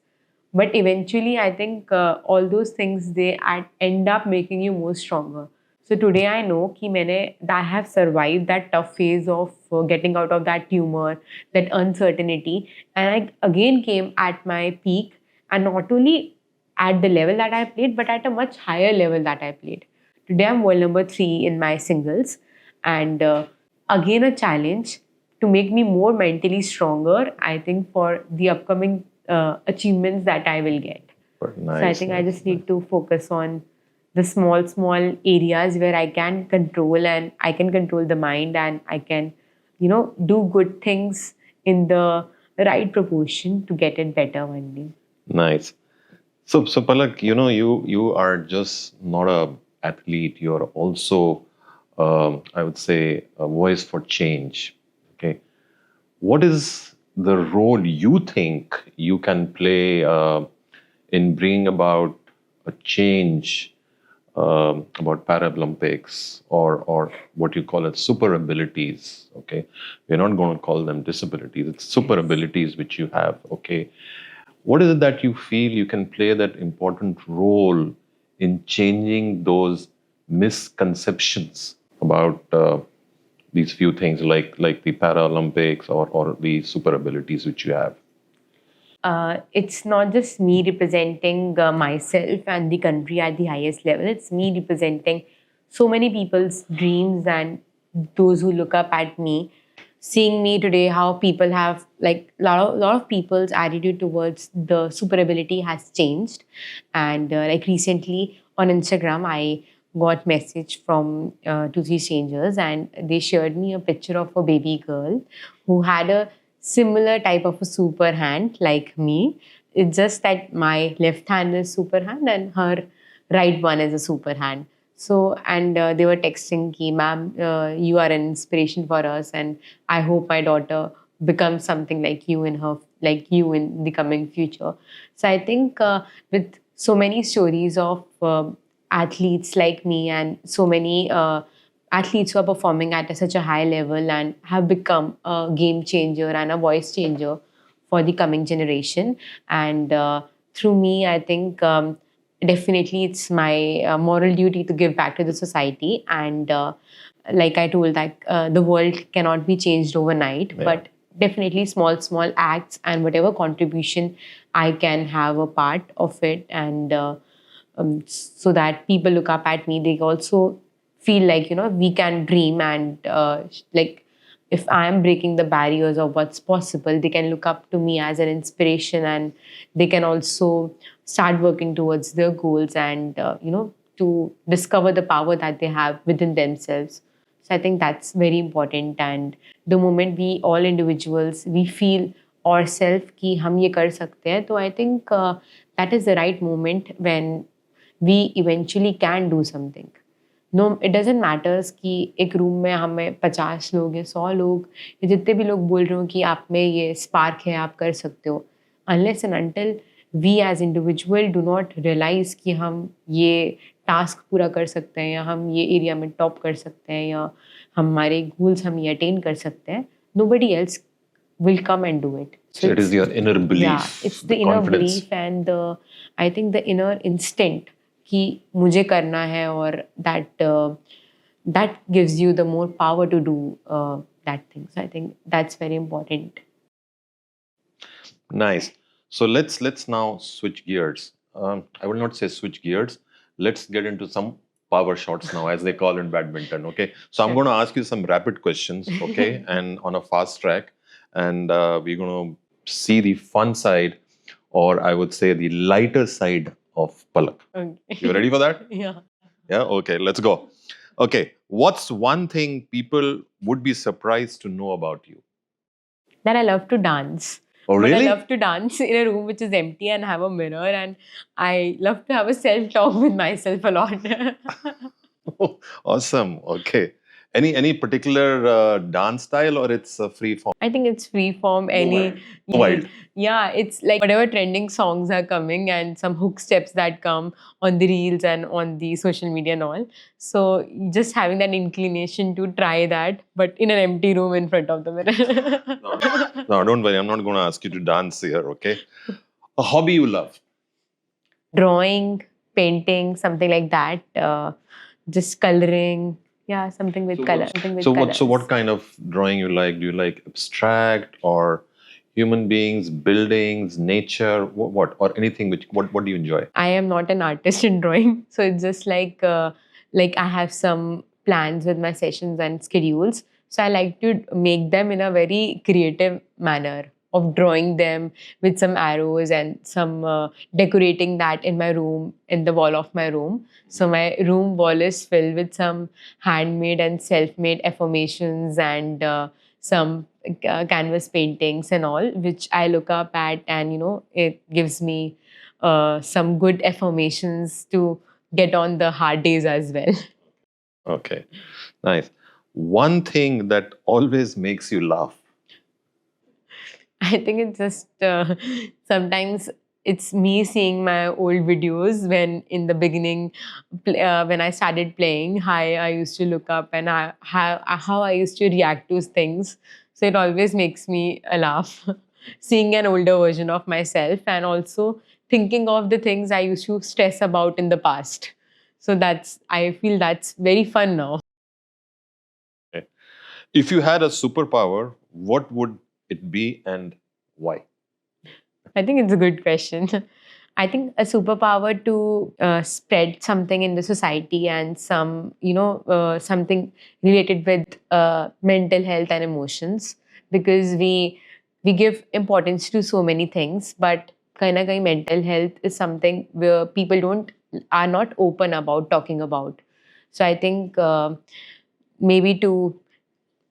Speaker 2: But eventually, I think all those things, they end up making you more stronger. So today I know that I have survived that tough phase of getting out of that tumor, that uncertainty. And I again came at my peak, and not only at the level that I played, but at a much higher level that I played. Today I'm world number 3 in my singles. And again, a challenge to make me more mentally stronger, I think, for the upcoming achievements that I will get.
Speaker 1: Nice,
Speaker 2: so I think I just need to focus on the small areas where I can control, and I can control the mind, and I can, do good things in the right proportion to get it better one day.
Speaker 1: Nice. So Palak, you are just not a athlete. You are also, I would say, a voice for change. Okay. What is the role you think you can play in bringing about a change about Paralympics or what you call it super abilities? Okay, we're not going to call them disabilities. It's super abilities which you have. Okay, what is it that you feel you can play that important role in changing those misconceptions about these few things like the Paralympics or the super abilities which you have?
Speaker 2: It's not just me representing myself and the country at the highest level. It's me representing so many people's dreams and those who look up at me. Seeing me today, how people have like lot of people's attitude towards the super ability has changed. And like recently on Instagram, I got message from 2 3 strangers, and they shared me a picture of a baby girl who had a similar type of a super hand like me. It's just that my left hand is super hand and her right one is a super hand. So, and they were texting ki, ma'am, you are an inspiration for us, and I hope my daughter becomes something like you in the coming future. So I think with so many stories of athletes like me, and so many athletes who are performing at such a high level and have become a game changer and a voice changer for the coming generation. And through me, I think definitely it's my moral duty to give back to the society. And like I told, that the world cannot be changed overnight, but definitely small acts and whatever contribution I can have a part of it. And so that people look up at me, they also feel like, we can dream, and like if I am breaking the barriers of what's possible, they can look up to me as an inspiration, and they can also start working towards their goals, and to discover the power that they have within themselves. So I think that's very important. And the moment we all individuals, we feel ourselves कि हम ये कर सकते हैं, तो I think that is the right moment when we eventually can do something. No, it doesn't matter कि एक room में हमें 50 लोग हैं, 100 लोग, या जितने भी लोग बोल रहे हो कि आप में ये स्पार्क है, आप कर सकते हो. Unless and until we as individual do not realize कि हम ये टास्क पूरा कर सकते हैं या हम ये एरिया में टॉप कर सकते हैं या हमारे गोल्स हम ये अटेन कर सकते हैं, nobody else will come and do it.
Speaker 1: So it is your inner belief,
Speaker 2: yeah, it's the inner
Speaker 1: confidence.
Speaker 2: belief and I think the inner instinct कि मुझे करना है और that gives you the more power to do that thing. So I think that's very important.
Speaker 1: Nice. So let's now switch gears. I will not say switch gears. Let's get into some power shots now, as they call in badminton. Okay. So I'm
Speaker 2: Sure.
Speaker 1: going to ask you some rapid questions. Okay, and on a fast track, and we're going to see the fun side, or I would say the lighter side of Palak.
Speaker 2: Okay.
Speaker 1: You ready for that?
Speaker 2: Yeah.
Speaker 1: Yeah. Okay. Let's go. Okay. What's one thing people would be surprised to know about you?
Speaker 2: That I love to dance.
Speaker 1: Oh,
Speaker 2: But
Speaker 1: really?
Speaker 2: I love to dance in a room which is empty and have a mirror, and I love to have a self-talk with myself a lot.
Speaker 1: Awesome. Okay. Any particular dance style, or it's a free form?
Speaker 2: I think it's free form.
Speaker 1: Wild.
Speaker 2: Yeah, it's like whatever trending songs are coming and some hook steps that come on the reels and on the social media and all. So just having that inclination to try that, but in an empty room in front of the mirror.
Speaker 1: No, don't worry. I'm not going to ask you to dance here. Okay. A hobby you love?
Speaker 2: Drawing, painting, something like that. Just coloring. Yeah, something with color.
Speaker 1: So what kind of drawing you like? Do you like abstract or human beings, buildings, nature? What or anything what do you enjoy?
Speaker 2: I am not an artist in drawing, so it's just like I have some plans with my sessions and schedules. So I like to make them in a very creative manner of drawing them with some arrows and some decorating that in my room, in the wall of my room. So my room wall is filled with some handmade and self-made affirmations and some canvas paintings and all, which I look up at, and it gives me some good affirmations to get on the hard days as well.
Speaker 1: Okay. Nice. One thing that always makes you laugh.
Speaker 2: I think it's just sometimes it's me seeing my old videos when in the beginning, when I started playing, how I used to look up and how I used to react to things. So it always makes me laugh, seeing an older version of myself and also thinking of the things I used to stress about in the past. So I feel that's very fun now.
Speaker 1: Okay. If you had a superpower, what would it be and why?
Speaker 2: I think it's a good question. I think a superpower to spread something in the society and something related with mental health and emotions, because we give importance to so many things, but kind of mental health is something where people don't are not open about talking about. So I think maybe to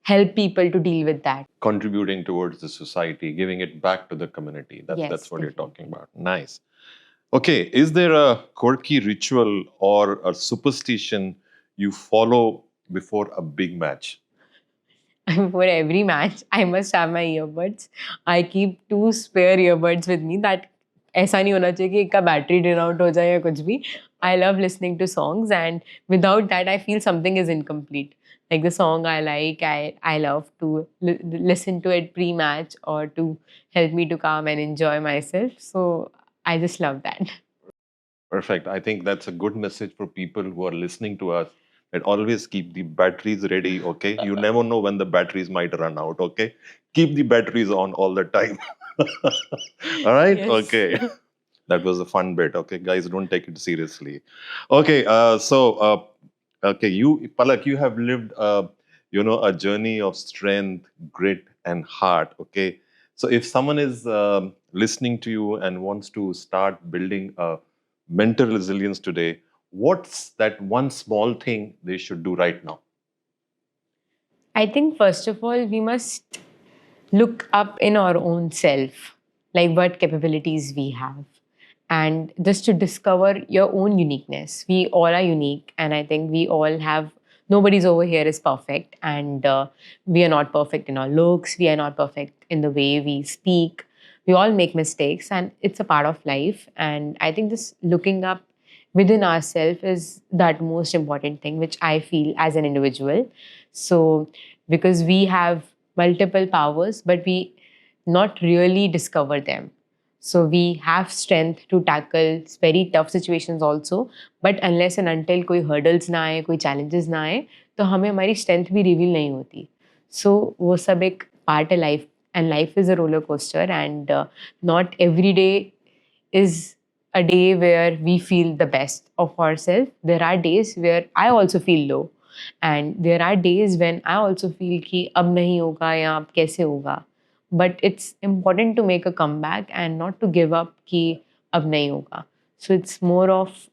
Speaker 2: help people to deal with that.
Speaker 1: Contributing towards the society, giving it back to the community.
Speaker 2: Yes,
Speaker 1: That's what you're
Speaker 2: definitely.
Speaker 1: talking about. Nice. Okay, is there a quirky ritual or a superstition you follow before a big match?
Speaker 2: Before every match, I must have my earbuds. I keep 2 spare earbuds with me. That ऐसा नहीं होना चाहिए कि एक का battery drain out हो जाए या कुछ भी. I love listening to songs, and without that, I feel something is incomplete. Like the song I like, I love to listen to it pre-match or to help me to calm and enjoy myself. So I just love that.
Speaker 1: Perfect. I think that's a good message for people who are listening to us. That always keep the batteries ready, okay? You never know when the batteries might run out, okay? Keep the batteries on all the time. All right?
Speaker 2: Yes.
Speaker 1: Okay. That was a fun bit, okay? Guys, don't take it seriously. Okay, okay, Palak, you have lived, a journey of strength, grit, and heart, okay? So if someone is listening to you and wants to start building a mental resilience today, what's that one small thing they should do right now?
Speaker 2: I think first of all, we must look up in our own self, like what capabilities we have, and just to discover your own uniqueness. We all are unique, and I think we all have. Nobody's over here is perfect, and we are not perfect in our looks. We are not perfect in the way we speak. we all make mistakes, and it's a part of life. And I think this looking up within ourselves is that most important thing, which I feel as an individual. So, because we have multiple powers, but we not really discover them. So we have strength to tackle very tough situations also. But unless and until कोई hurdles ना आए, कोई challenges ना आए, तो हमें हमारी strength भी reveal नहीं होती. So वो सब एक part है life, and life is a roller coaster, and not every day is a day where we feel the best of ourselves. There are days where I also feel low, and there are days when I also feel कि अब नहीं होगा या अब कैसे होगा. But it's important to make a comeback and not to give up कि अब नहीं होगा. So it's more of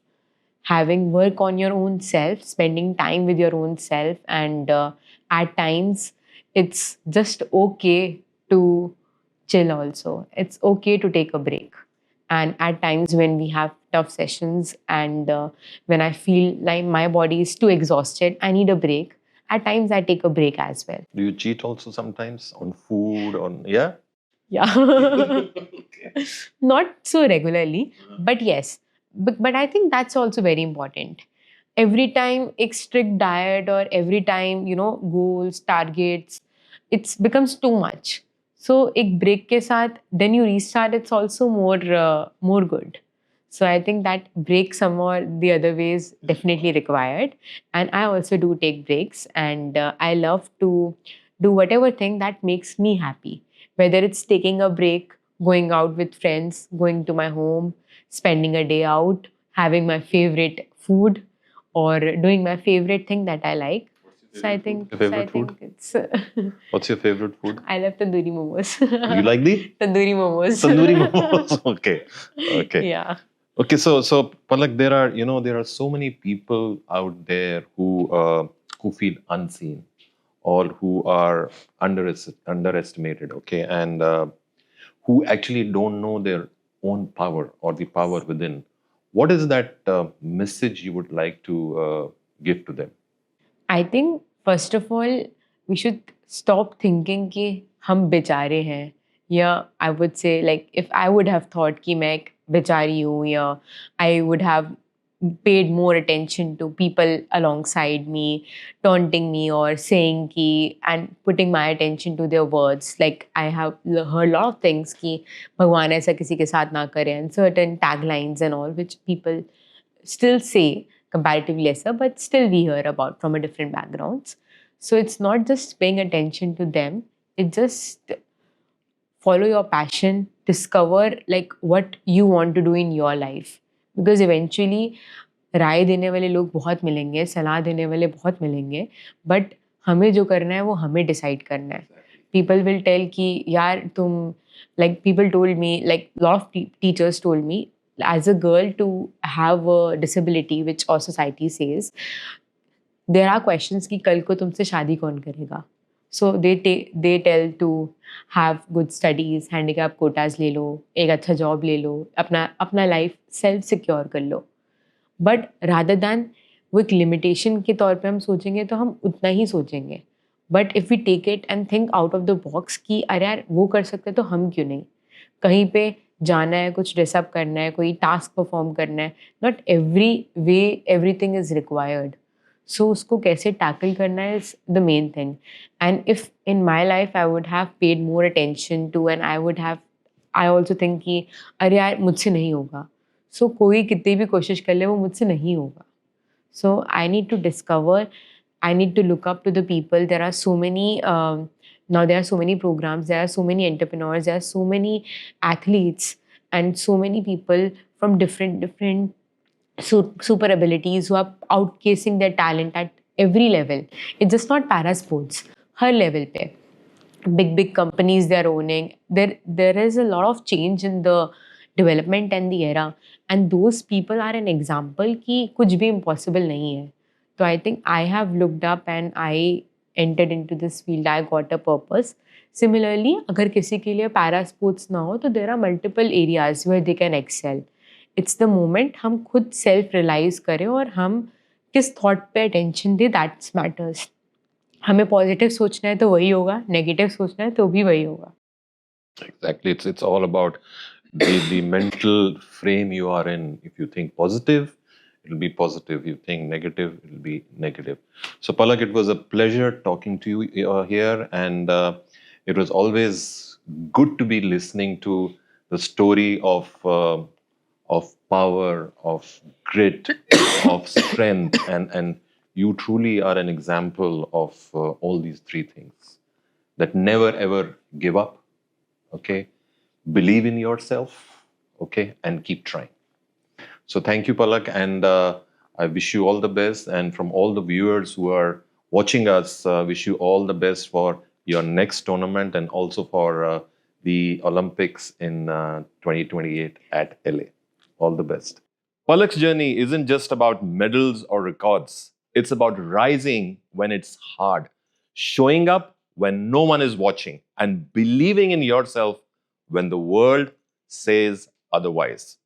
Speaker 2: having work on your own self, spending time with your own self, and at times it's just okay to chill also. It's okay to take a break. And at times when we have tough sessions, and when I feel like my body is too exhausted, I need a break. At times I take a break as well.
Speaker 1: Do you cheat also sometimes on food? Yeah.
Speaker 2: Yeah. Not so regularly, but yes. But I think that's also very important. Every time a strict diet, or every time, goals, targets, it becomes too much. So a break ke saath, then you restart, it's also more good. So I think that break some or the other way is definitely required. And I also do take breaks, and I love to do whatever thing that makes me happy. Whether it's taking a break, going out with friends, going to my home, spending a day out, having my favorite food, or doing my favorite thing that I like. So I think,
Speaker 1: Your favorite food?
Speaker 2: It's
Speaker 1: What's your favorite food?
Speaker 2: I love tandoori momos.
Speaker 1: You like the
Speaker 2: Tandoori momos.
Speaker 1: tandoori momos? Okay.
Speaker 2: Yeah.
Speaker 1: Okay, so Palak, there are so many people out there who feel unseen, or who are underestimated, okay, and who actually don't know their own power or the power within. What is that message you would like to give to them?
Speaker 2: I think first of all, we should stop thinking कि हम बेचारे हैं. Yeah, I would say, like, if I would have thought कि मैं एक बेचारी हूँ, या I would have paid more attention to people alongside me, taunting me or saying ki, and putting my attention to their words. Like, I have heard a lot of things कि भगवान ऐसा किसी के साथ ना करे, and certain taglines and all, which people still say comparatively lesser, but still we hear about from a different backgrounds. So it's not just paying attention to them, it's just follow your passion, discover like what you want to do in your life. Because eventually राय देने वाले लोग बहुत मिलेंगे, सलाह देने वाले बहुत मिलेंगे, बट हमें जो करना है वो हमें डिसाइड करना है. People will tell कि यार तुम, like people told me, like lot of teachers told me, as a girl to have a disability, which our society says, there are questions कि कल को तुमसे शादी कौन करेगा. So they tell to have good studies, handicap quotas ले लो, एक अच्छा जॉब ले लो, अपना लाइफ सेल्फ सिक्योर कर लो. बट रादर दैन वो एक लिमिटेशन के तौर पे हम सोचेंगे तो हम उतना ही सोचेंगे. But if we take it and think out of the box कि अरे यार वो कर सकते तो हम क्यों नहीं. कहीं पे जाना है, कुछ ड्रेसअप करना है, कोई टास्क परफॉर्म करना है, not every way everything is required. So उसको कैसे टैकल करना है is the main thing. And if in my life I would have paid more attention to, and I also think कि अरे यार मुझसे नहीं होगा. सो कोई कितनी भी कोशिश कर ले वो मुझसे नहीं होगा. So I need to discover, I need to look up to the people. There are so many, now there are so many programs, there are so many entrepreneurs, there are so many athletes, and so many people from different super abilities who are outcasing their talent at every level. It's just not para sports. Her level pe. Big companies they are owning. There is a lot of change in the development and the era. And those people are an example कि कुछ भी impossible नहीं है. So I think I have looked up and I entered into this field. I got a purpose. Similarly, अगर किसी के लिए para sports ना हो तो there are multiple areas where they can excel. It's the moment हम खुद self realize करें और हम किस thought पे attention दें, that matters. हमें positive सोचना है तो वही होगा, negative सोचना है तो भी वही होगा.
Speaker 1: Exactly. It's all about the mental frame you are in. If you think positive, it'll be positive. You think negative, it'll be negative. So, Palak, it was a pleasure talking to you here, and it was always good to be listening to the story of power, of grit, of strength, and you truly are an example of all these three things. That never ever give up, okay, believe in yourself, okay, and keep trying. So thank you, Palak, and I wish you all the best. And from all the viewers who are watching us, wish you all the best for your next tournament and also for the Olympics in 2028 at LA. All the best. Palak's journey isn't just about medals or records. It's about rising when it's hard, showing up when no one is watching, and believing in yourself when the world says otherwise.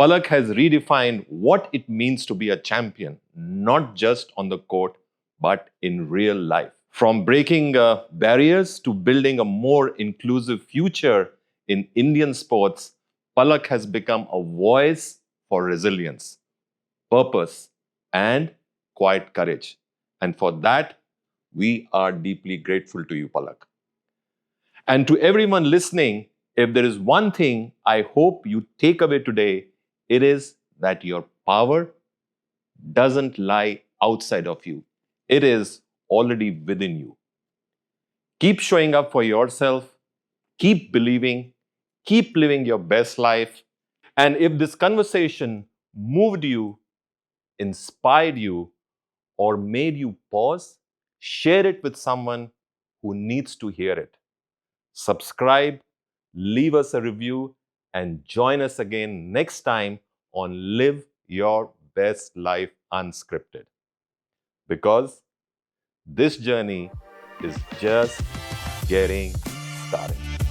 Speaker 1: Palak has redefined what it means to be a champion, not just on the court, but in real life. From breaking barriers to building a more inclusive future in Indian sports, Palak has become a voice for resilience, purpose, and quiet courage. And for that, we are deeply grateful to you, Palak. And to everyone listening, if there is one thing I hope you take away today, it is that your power doesn't lie outside of you, it is already within you. Keep showing up for yourself, keep believing, keep living your best life. And if this conversation moved you, inspired you, or made you pause, share it with someone who needs to hear it. Subscribe, leave us a review, and join us again next time on Live Your Best Life Unscripted. Because this journey is just getting started.